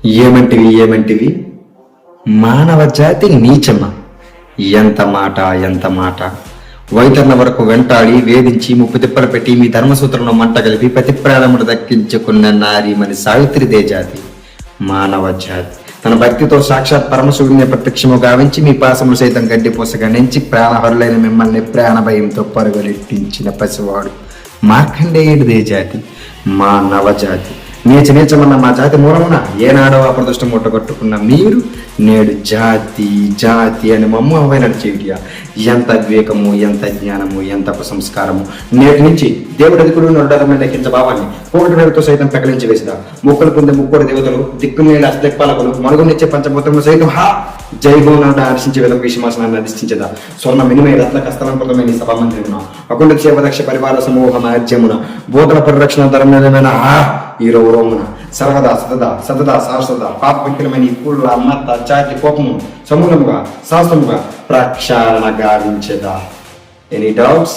ఏమంటివి మానవ జాతి నీచమా? ఎంత మాట ఎంత మాట! వైతరణ వరకు వెంటాడి వేధించి ముప్పు తిప్పలు పెట్టి మీ ధర్మసూత్రంలో మంట కలిపి ప్రతి ప్రాణమును దక్కించుకున్న నారీమణి సావిత్రిదే జాతి మానవ జాతి. తన భక్తితో సాక్షాత్ పరమశివుడిని ప్రత్యక్షము గావించి మీ పాసములు సైతం గడ్డిపోసగా నెంచి ప్రాణహరులైన మిమ్మల్ని ప్రాణ భయంతో పరుగులెట్టించిన పసివాడు మార్కండేయుడిదే జాతి మానవ జాతి. నీచమన్న మా జాతి మూలమున ఏనాడో అప్రదృష్టం ముట్టగొట్టుకున్న మీరు నేడు జాతి జాతి అని మమ్మ నడిచేటియా? ఎంత వివేకము, ఎంత జ్ఞానము, ఎంత సంస్కారము! నేటి నుంచి దేవుడు అధికుడు నొడ్డరమే లెక్కించ భావాన్ని కోటి వేలతో సైతం పెకలించి వేసిదా. ముక్కలు పొందే ముక్కోటి దేవతలు, దిక్కునేల అష్టదిక్పాలకులు, మరుగునిచ్చే పంచభూతములు సైతం హా జైగోనాట హర్షించే వేద విషమాసనాన్ని అధిష్ఠించదా. స్వర్ణ మినిమయ రత్న కస్తలంకృతమైన సభామందిరమున అకుండ సేవదక్ష పరివార సమూహ మహత్యమున భూతల పరిరక్షణ ధర్మమైన ఈరో రోమున సర్వదా సతదా శాశ్వత పాప వికలమైన ఈ పూల మత జాతి కోపము సమూలముగా శాస్త్రముగా ప్రక్షాళన గావించదా. Any doubts?